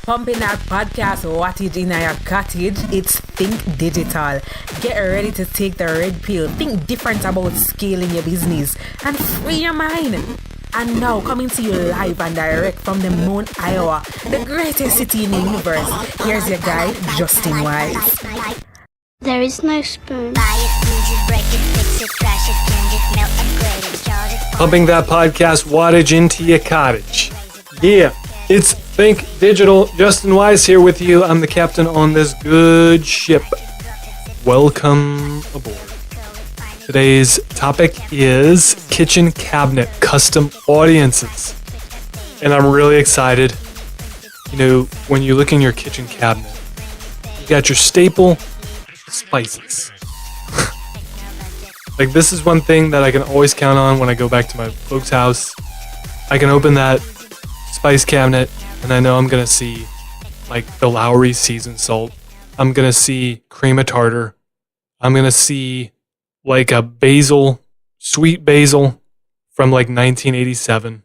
Pumping that podcast wattage in your cottage, it's Think Digital. Get ready to take the red pill, think different about scaling your business, and free your mind. And now coming to you live and direct from the Moon, Iowa, the greatest city in the universe. Here's your guy, Justin Wise. There is no spoon. Pumping that podcast wattage into your cottage. Yeah, it's Think Digital. Justin Wise here with you. I'm the captain on this good ship. Welcome aboard. Today's topic is kitchen cabinet custom audiences. And I'm really excited. You know, when you look in your kitchen cabinet, you got your staple spices. Like, this is one thing that I can always count on when I go back to my folks' house. I can open that spice cabinet and I know I'm gonna see like the Lowry seasoned salt. I'm gonna see cream of tartar. I'm gonna see like a basil, sweet basil from like 1987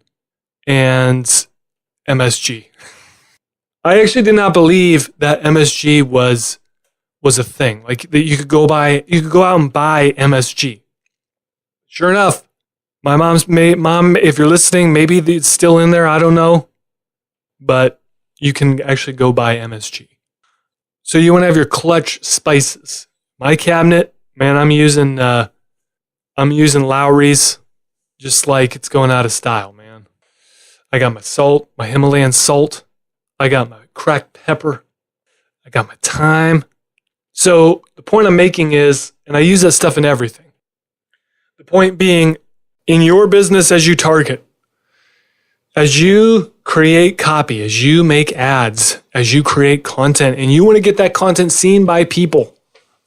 and MSG. I actually did not believe that MSG was a thing. Like, that you could go out and buy MSG. Sure enough, my mom, if you're listening, maybe it's still in there, I don't know. But you can actually go buy MSG. So you want to have your clutch spices. My cabinet, man, I'm using Lowry's, just like it's going out of style, man. I got my salt, my Himalayan salt. I got my cracked pepper. I got my thyme. So the point I'm making is, and I use that stuff in everything. The point being, in your business as you target, as you create copy, as you make ads, as you create content, and you want to get that content seen by people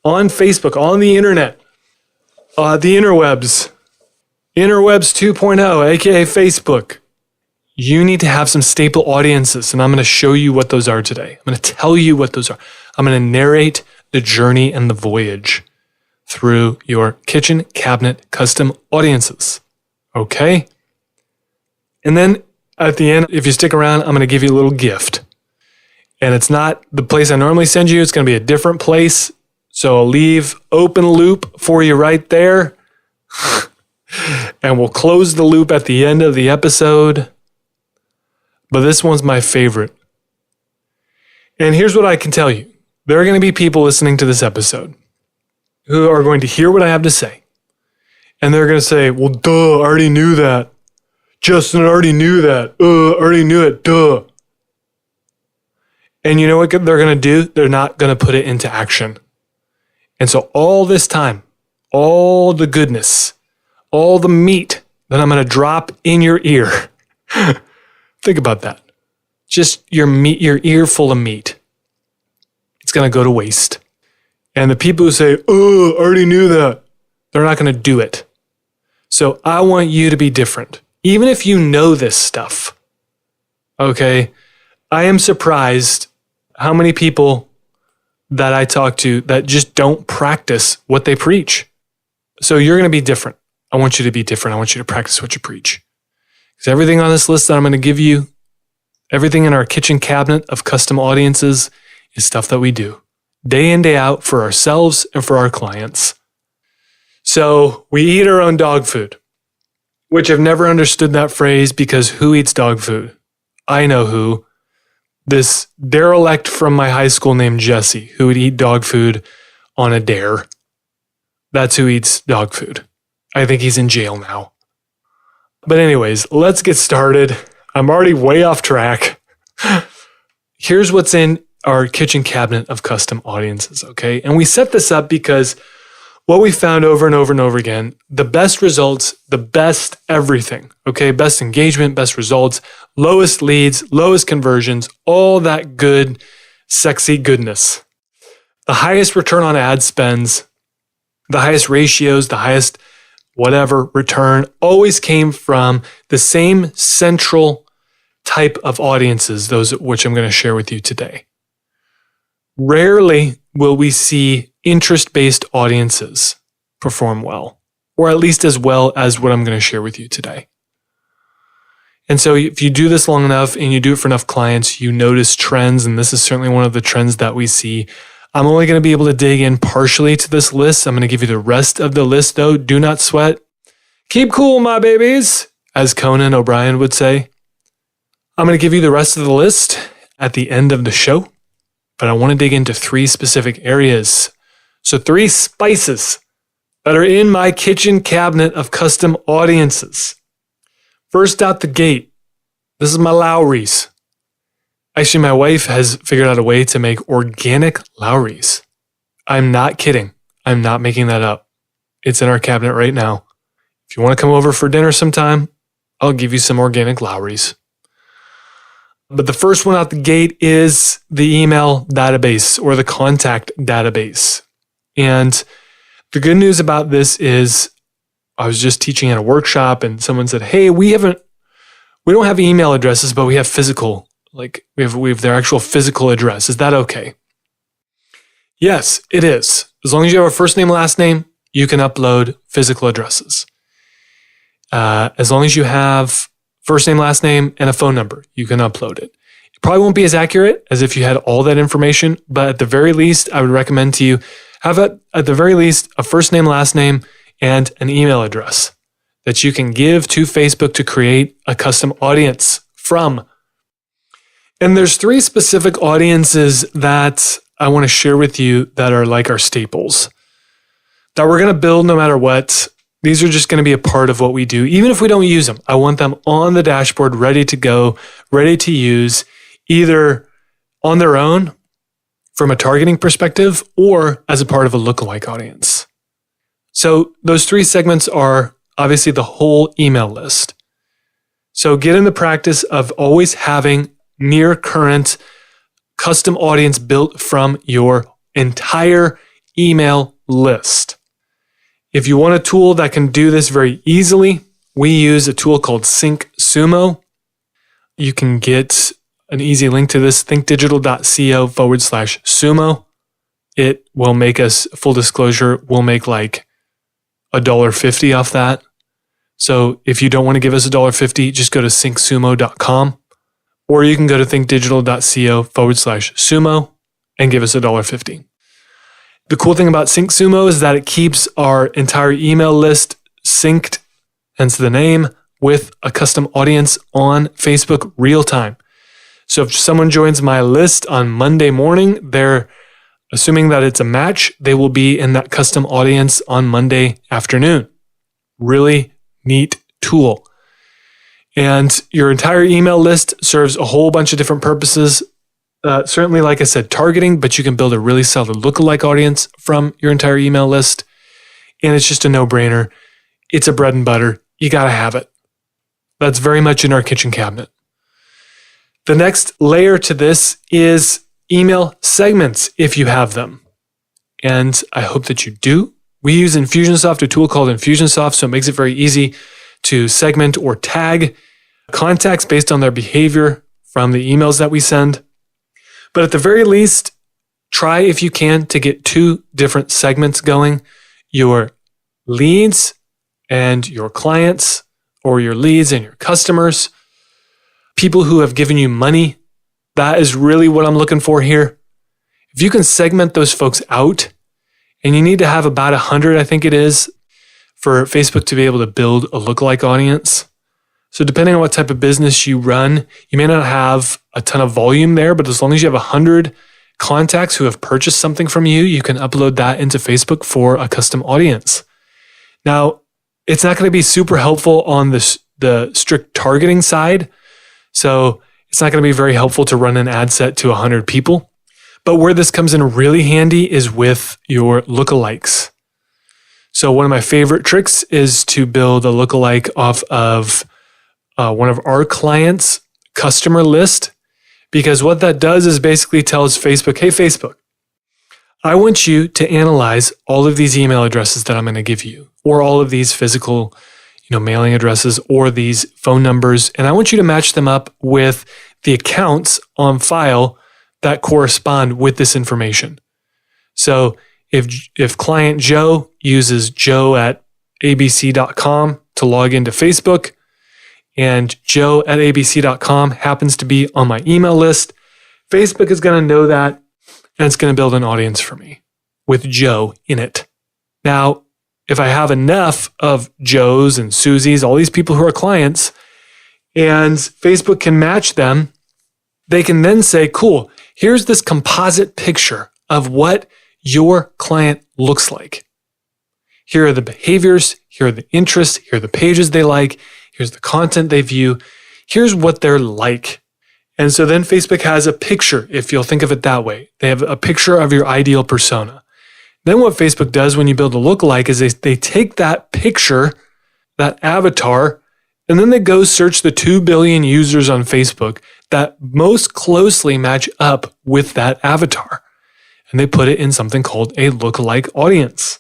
on Facebook, on the internet, the interwebs 2.0, aka Facebook, you need to have some staple audiences, and I'm going to show you what those are today. I'm going to tell you what those are. I'm going to narrate the journey and the voyage through your kitchen cabinet custom audiences. Okay? And then at the end, if you stick around, I'm going to give you a little gift. And it's not the place I normally send you. It's going to be a different place. So I'll leave open loop for you right there. And we'll close the loop at the end of the episode. But this one's my favorite. And here's what I can tell you. There are going to be people listening to this episode who are going to hear what I have to say. And they're going to say, well, duh, I already knew that. Justin, I already knew that. I already knew it, duh. And you know what they're going to do? They're not going to put it into action. And so all this time, all the goodness, all the meat that I'm going to drop in your ear, think about that. Just your ear full of meat. It's going to go to waste. And the people who say, oh, I already knew that, they're not going to do it. So I want you to be different. Even if you know this stuff, okay? I am surprised how many people that I talk to that just don't practice what they preach. So you're going to be different. I want you to be different. I want you to practice what you preach. Because everything on this list that I'm going to give you, everything in our kitchen cabinet of custom audiences is stuff that we do day in, day out for ourselves and for our clients. So we eat our own dog food, which I've never understood that phrase, because who eats dog food? I know who. This derelict from my high school named Jesse, who would eat dog food on a dare. That's who eats dog food. I think he's in jail now. But anyways, let's get started. I'm already way off track. Here's what's in our kitchen cabinet of custom audiences, okay? And we set this up because what we found over and over and over again, the best results, the best everything, okay? Best engagement, best results, lowest leads, lowest conversions, all that good, sexy goodness. The highest return on ad spends, the highest ratios, the highest whatever return always came from the same central type of audiences, those which I'm going to share with you today. Rarely will we see interest-based audiences perform well, or at least as well as what I'm going to share with you today. And so if you do this long enough and you do it for enough clients, you notice trends. And this is certainly one of the trends that we see. I'm only going to be able to dig in partially to this list. I'm going to give you the rest of the list, though. Do not sweat. Keep cool, my babies, as Conan O'Brien would say. I'm going to give you the rest of the list at the end of the show, but I want to dig into 3 specific areas. So 3 spices that are in my kitchen cabinet of custom audiences. First out the gate, this is my Lowry's. Actually, my wife has figured out a way to make organic Lowry's. I'm not kidding. I'm not making that up. It's in our cabinet right now. If you want to come over for dinner sometime, I'll give you some organic Lowry's. But the first one out the gate is the email database or the contact database. And the good news about this is I was just teaching at a workshop and someone said, hey, we don't have email addresses, but we have physical, like we have their actual physical address. Is that okay? Yes, it is. As long as you have a first name, last name, you can upload physical addresses. As long as you have first name, last name, and a phone number, you can upload it. It probably won't be as accurate as if you had all that information, but at the very least, I would recommend to you have at the very least a first name, last name, and an email address that you can give to Facebook to create a custom audience from. And there's 3 specific audiences that I want to share with you that are like our staples that we're going to build no matter what. These are just going to be a part of what we do. Even if we don't use them, I want them on the dashboard, ready to go, ready to use, either on their own from a targeting perspective or as a part of a lookalike audience. So those 3 segments are obviously the whole email list. So get in the practice of always having near current custom audience built from your entire email list. If you want a tool that can do this very easily, we use a tool called SyncSumo. You can get an easy link to this, thinkdigital.co/sumo. It will make us, full disclosure, we'll make like $1.50 off that. So if you don't want to give us $1.50, just go to syncsumo.com, or you can go to thinkdigital.co/sumo and give us $1.50. The cool thing about SyncSumo is that it keeps our entire email list synced, hence the name, with a custom audience on Facebook real time. So if someone joins my list on Monday morning, they're assuming that it's a match, they will be in that custom audience on Monday afternoon. Really neat tool. And your entire email list serves a whole bunch of different purposes. Certainly, like I said, targeting, but you can build a really solid lookalike audience from your entire email list. And it's just a no-brainer. It's a bread and butter. You got to have it. That's very much in our kitchen cabinet. The next layer to this is email segments, if you have them. And I hope that you do. We use Infusionsoft, a tool called Infusionsoft, so it makes it very easy to segment or tag contacts based on their behavior from the emails that we send. But at the very least, try if you can to get 2 different segments going. Your leads and your clients, or your leads and your customers, people who have given you money. That is really what I'm looking for here. If you can segment those folks out, and you need to have about 100, I think it is, for Facebook to be able to build a lookalike audience. So depending on what type of business you run, you may not have a ton of volume there, but as long as you have 100 contacts who have purchased something from you, you can upload that into Facebook for a custom audience. Now, it's not going to be super helpful on the strict targeting side. So it's not going to be very helpful to run an ad set to 100 people. But where this comes in really handy is with your lookalikes. So one of my favorite tricks is to build a lookalike off of one of our clients' customer list, because what that does is basically tells Facebook, hey, Facebook, I want you to analyze all of these email addresses that I'm going to give you, or all of these physical, mailing addresses, or these phone numbers, and I want you to match them up with the accounts on file that correspond with this information. So if client Joe uses joe@abc.com to log into Facebook, and joe@abc.com happens to be on my email list, Facebook is going to know that, and it's going to build an audience for me with Joe in it. Now, if I have enough of Joes and Susies, all these people who are clients, and Facebook can match them, they can then say, cool, here's this composite picture of what your client looks like. Here are the behaviors, here are the interests, here are the pages they like, here's the content they view, here's what they're like. And so then Facebook has a picture, if you'll think of it that way. They have a picture of your ideal persona. Then what Facebook does when you build a lookalike is they take that picture, that avatar, and then they go search the 2 billion users on Facebook that most closely match up with that avatar. And they put it in something called a lookalike audience.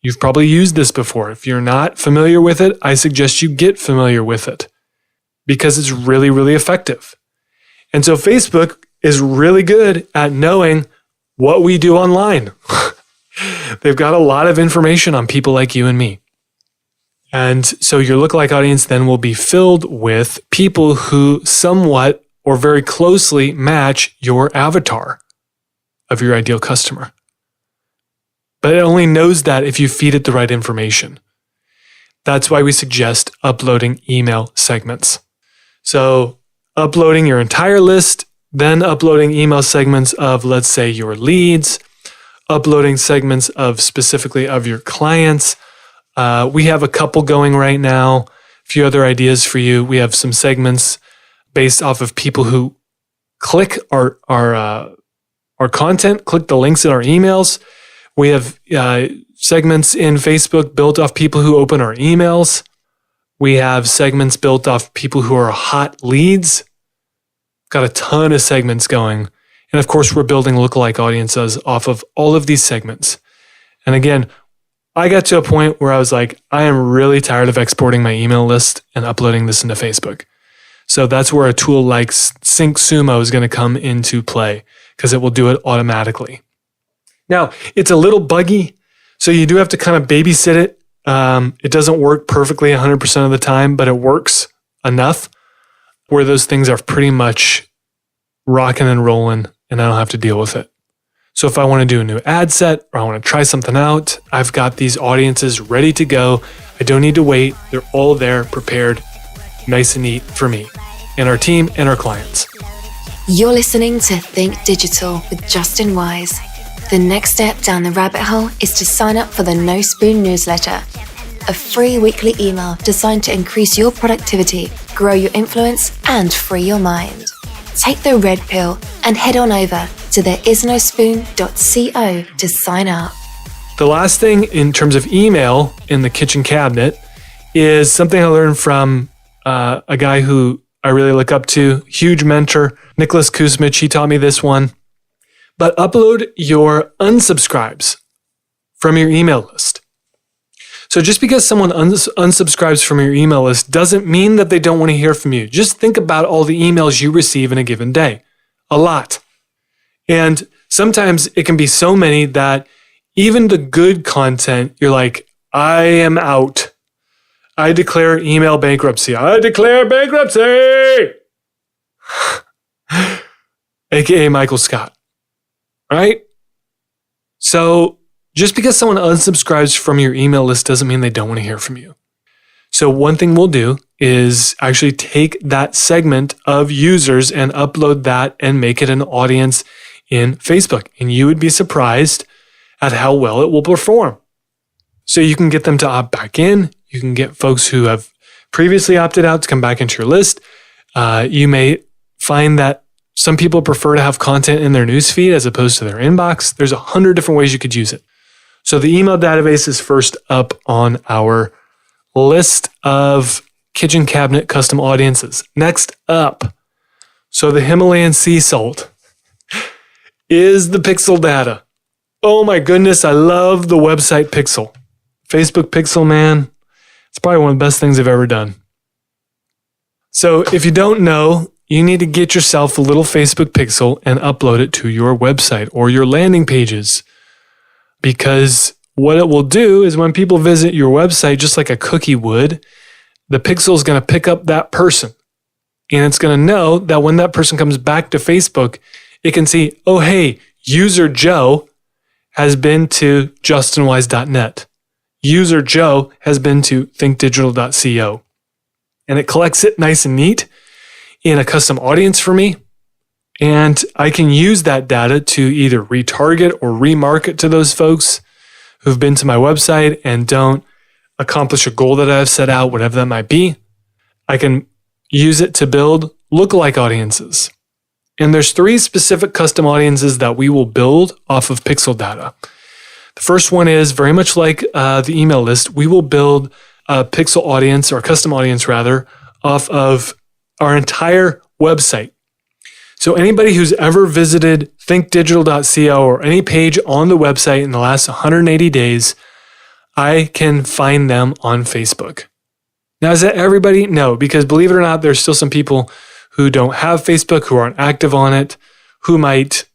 You've probably used this before. If you're not familiar with it, I suggest you get familiar with it because it's really, really effective. And so Facebook is really good at knowing what we do online. They've got a lot of information on people like you and me. And so your lookalike audience then will be filled with people who somewhat or very closely match your avatar of your ideal customer. But it only knows that if you feed it the right information. That's why we suggest uploading email segments. So uploading your entire list, then uploading email segments of, let's say, your leads, uploading segments of specifically of your clients. We have a couple going right now, a few other ideas for you. We have some segments based off of people who click our content, click the links in our emails. We have segments in Facebook built off people who open our emails. We have segments built off people who are hot leads. Got a ton of segments going. And of course, we're building lookalike audiences off of all of these segments. And again, I got to a point where I was like, I am really tired of exporting my email list and uploading this into Facebook. So that's where a tool like SyncSumo is going to come into play because it will do it automatically. Now, it's a little buggy, so you do have to kind of babysit it. It doesn't work perfectly 100% of the time, but it works enough where those things are pretty much rocking and rolling, and I don't have to deal with it. So if I want to do a new ad set or I want to try something out, I've got these audiences ready to go. I don't need to wait. They're all there, prepared, nice and neat for me and our team and our clients. You're listening to Think Digital with Justin Wise. The next step down the rabbit hole is to sign up for the No Spoon newsletter, a free weekly email designed to increase your productivity, grow your influence, and free your mind. Take the red pill and head on over to thereisnospoon.co to sign up. The last thing in terms of email in the kitchen cabinet is something I learned from a guy who I really look up to, huge mentor, Nicholas Kuzmich. He taught me this one. But upload your unsubscribes from your email list. So just because someone unsubscribes from your email list doesn't mean that they don't want to hear from you. Just think about all the emails you receive in a given day. A lot. And sometimes it can be so many that even the good content, you're like, I am out. I declare email bankruptcy. I declare bankruptcy! AKA Michael Scott. Right? So just because someone unsubscribes from your email list doesn't mean they don't want to hear from you. So one thing we'll do is actually take that segment of users and upload that and make it an audience in Facebook. And you would be surprised at how well it will perform. So you can get them to opt back in. You can get folks who have previously opted out to come back into your list. You may find that some people prefer to have content in their newsfeed as opposed to their inbox. There's 100 different ways you could use it. So the email database is first up on our list of kitchen cabinet custom audiences. Next up, so the Himalayan sea salt is the pixel data. Oh my goodness, I love the website Pixel. Facebook Pixel, man. It's probably one of the best things I've ever done. So if you don't know, you need to get yourself a little Facebook Pixel and upload it to your website or your landing pages. Because what it will do is when people visit your website, just like a cookie would, the pixel is going to pick up that person. And it's going to know that when that person comes back to Facebook, it can see, oh, hey, user Joe has been to justinwise.net. User Joe has been to thinkdigital.co. And it collects it nice and neat in a custom audience for me. And I can use that data to either retarget or remarket to those folks who've been to my website and don't accomplish a goal that I've set out, whatever that might be. I can use it to build lookalike audiences. And there's 3 specific custom audiences that we will build off of pixel data. The first one is very much like the email list. We will build a pixel audience, or a custom audience rather, off of our entire website. So anybody who's ever visited thinkdigital.co or any page on the website in the last 180 days, I can find them on Facebook. Now, is that everybody? No, because believe it or not, there's still some people who don't have Facebook, who aren't active on it, who might,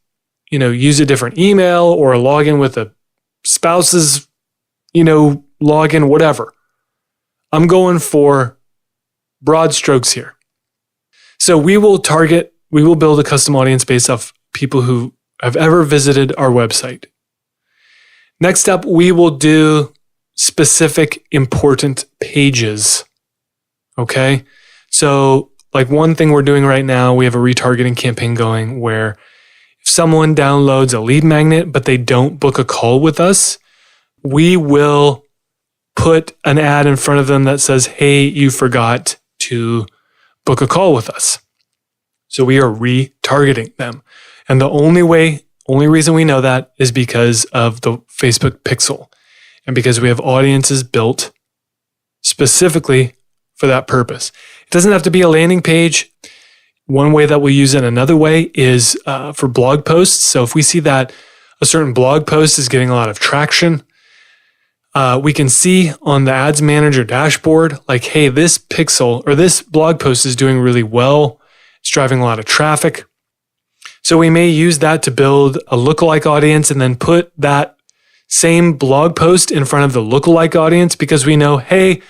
use a different email or log in with a spouse's, login, whatever. I'm going for broad strokes here. So we will build a custom audience based off people who have ever visited our website. Next up, we will do specific important pages. Okay. So like one thing we're doing right now, we have a retargeting campaign going where if someone downloads a lead magnet, but they don't book a call with us, we will put an ad in front of them that says, hey, you forgot to book a call with us. So we are retargeting them. And the only reason we know that is because of the Facebook pixel and because we have audiences built specifically for that purpose. It doesn't have to be a landing page. One way that we'll use it another way is for blog posts. So if we see that a certain blog post is getting a lot of traction, we can see on the Ads Manager dashboard, like, hey, this pixel or this blog post is doing really well. It's driving a lot of traffic. So we may use that to build a lookalike audience and then put that same blog post in front of the lookalike audience because we know, hey,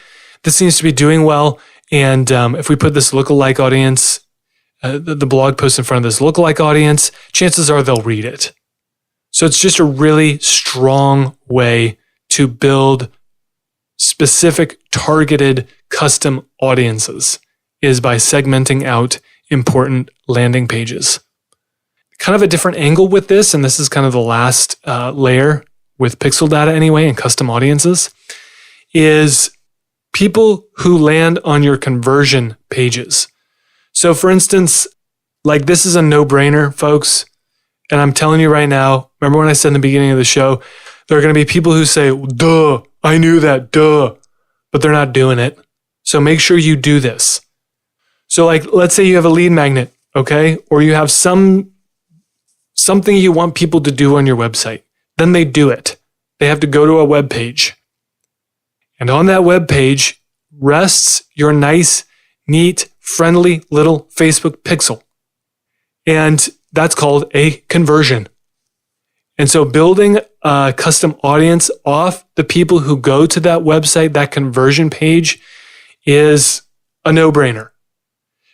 this seems to be doing well. And if we put this lookalike audience, the blog post in front of this lookalike audience, chances are they'll read it. So it's just a really strong way to build specific targeted custom audiences is by segmenting out important landing pages. Kind of a different angle with this, and this is kind of the last layer with pixel data anyway and custom audiences, is people who land on your conversion pages. So for instance, like this is a no-brainer, folks. And I'm telling you right now, remember when I said in the beginning of the show, there are going to be people who say, duh, I knew that, duh, but they're not doing it. So make sure you do this. So like, let's say you have a lead magnet, okay? Or you have something you want people to do on your website. Then they do it. They have to go to a web page. And on that web page rests your nice, neat, friendly little Facebook pixel. And that's called a conversion. And so building a custom audience off the people who go to that website, that conversion page, is a no-brainer.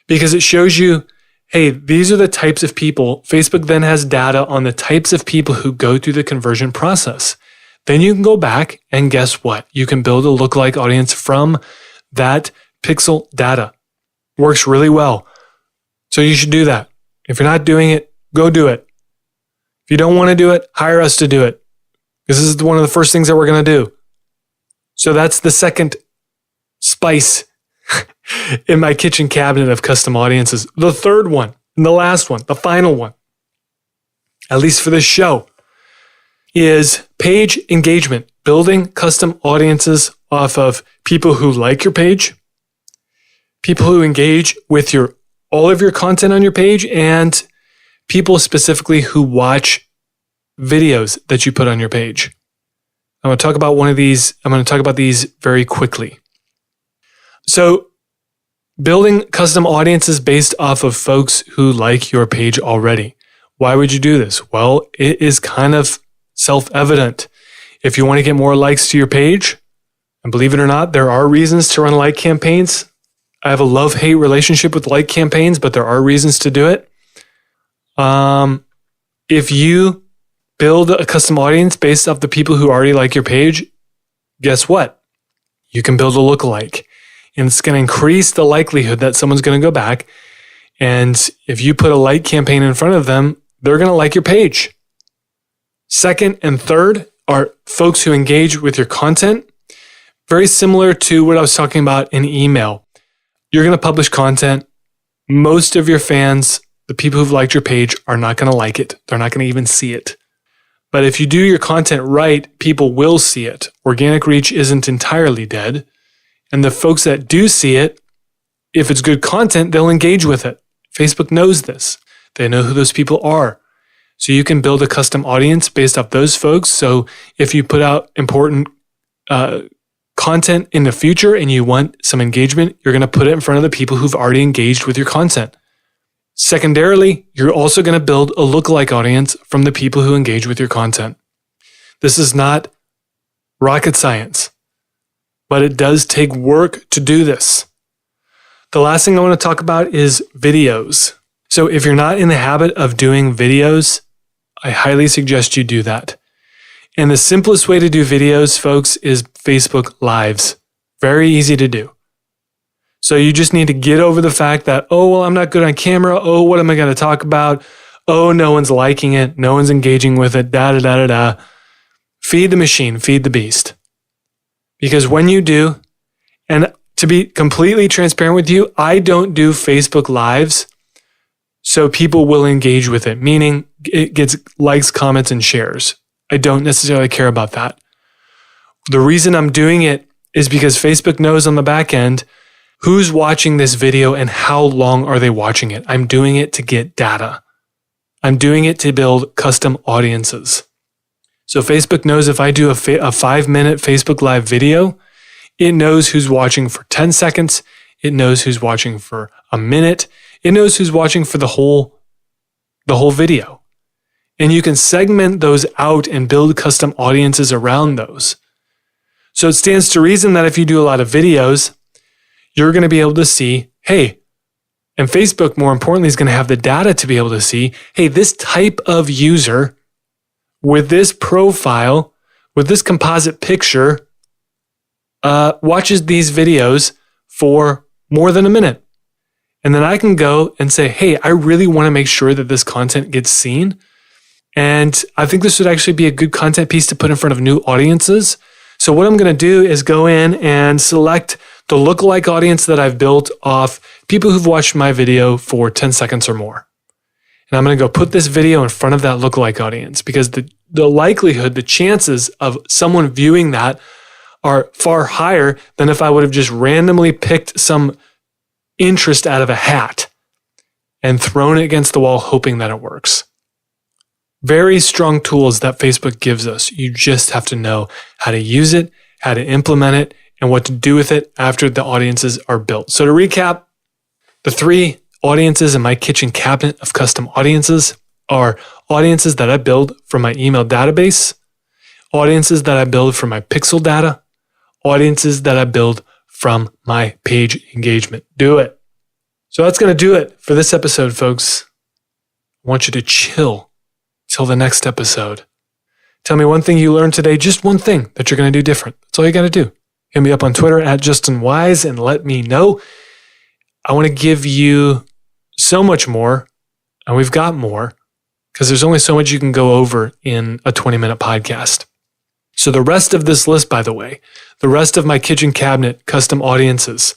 Because it shows you, hey, these are the types of people. Facebook then has data on the types of people who go through the conversion process. Then you can go back and guess what? You can build a lookalike audience from that pixel data. Works really well. So you should do that. If you're not doing it, go do it. If you don't want to do it, hire us to do it. This is one of the first things that we're going to do. So that's the second spice in my kitchen cabinet of custom audiences. The third one, and the last one, the final one, at least for this show, is page engagement. Building custom audiences off of people who like your page, people who engage with all of your content on your page, and people specifically who watch videos that you put on your page. I'm going to talk about one of these. I'm going to talk about these very quickly. So building custom audiences based off of folks who like your page already. Why would you do this? Well, it is kind of self-evident. If you want to get more likes to your page, And believe it or not, there are reasons to run like campaigns. I have a love-hate relationship with like campaigns, but there are reasons to do it. If you build a custom audience based off the people who already like your page, guess what? You can build a lookalike. And it's going to increase the likelihood that someone's going to go back. And if you put a like campaign in front of them, they're going to like your page. Second and third are folks who engage with your content. Very similar to what I was talking about in email. You're going to publish content. Most of your fans, the people who've liked your page, are not going to like it. They're not going to even see it. But if you do your content right, people will see it. Organic reach isn't entirely dead. And the folks that do see it, if it's good content, they'll engage with it. Facebook knows this. They know who those people are. So you can build a custom audience based off those folks. So if you put out important content in the future and you want some engagement, you're going to put it in front of the people who've already engaged with your content. Secondarily, you're also going to build a lookalike audience from the people who engage with your content. This is not rocket science, but it does take work to do this. The last thing I want to talk about is videos. So if you're not in the habit of doing videos, I highly suggest you do that. And the simplest way to do videos, folks, is Facebook Lives. Very easy to do. So you just need to get over the fact that, oh, well, I'm not good on camera. Oh, what am I going to talk about? Oh, no one's liking it. No one's engaging with it. Da. Feed the machine. Feed the beast. Because when you do, and to be completely transparent with you, I don't do Facebook Lives so people will engage with it, meaning it gets likes, comments, and shares. I don't necessarily care about that. The reason I'm doing it is because Facebook knows on the back end who's watching this video and how long are they watching it. I'm doing it to get data. I'm doing it to build custom audiences. So Facebook knows if I do a 5-minute Facebook Live video, it knows who's watching for 10 seconds. It knows who's watching for a minute. It knows who's watching for the whole video. And you can segment those out and build custom audiences around those. So it stands to reason that if you do a lot of videos, you're going to be able to see, hey, and Facebook, more importantly, is going to have the data to be able to see, hey, this type of user with this profile, with this composite picture, watches these videos for more than a minute. And then I can go and say, hey, I really want to make sure that this content gets seen. And I think this would actually be a good content piece to put in front of new audiences. So what I'm going to do is go in and select the lookalike audience that I've built off people who've watched my video for 10 seconds or more. And I'm going to go put this video in front of that lookalike audience because the likelihood, the chances of someone viewing that are far higher than if I would have just randomly picked some interest out of a hat and thrown it against the wall hoping that it works. Very strong tools that Facebook gives us. You just have to know how to use it, how to implement it, and what to do with it after the audiences are built. So to recap, the 3 audiences in my kitchen cabinet of custom audiences are audiences that I build from my email database, audiences that I build from my pixel data, audiences that I build from my page engagement. Do it. So that's going to do it for this episode, folks. I want you to chill till the next episode. Tell me one thing you learned today, just one thing that you're going to do different. That's all you got to do. Hit me up on Twitter @JustinWise and let me know. I want to give you so much more, and we've got more, because there's only so much you can go over in a 20-minute podcast. So the rest of this list, by the way, the rest of my kitchen cabinet custom audiences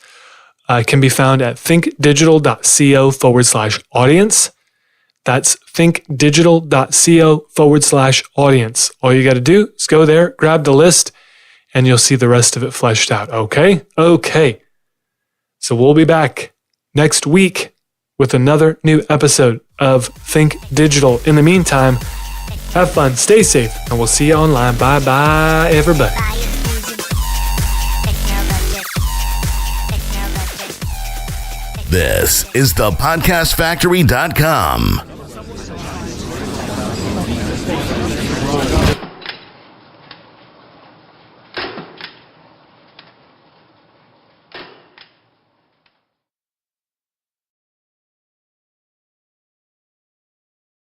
can be found at thinkdigital.co/audience. That's thinkdigital.co/audience. All you got to do is go there, grab the list, and you'll see the rest of it fleshed out. Okay? Okay. So we'll be back next week with another new episode of Think Digital. In the meantime, have fun, stay safe, and we'll see you online. Bye-bye, everybody. This is thepodcastfactory.com.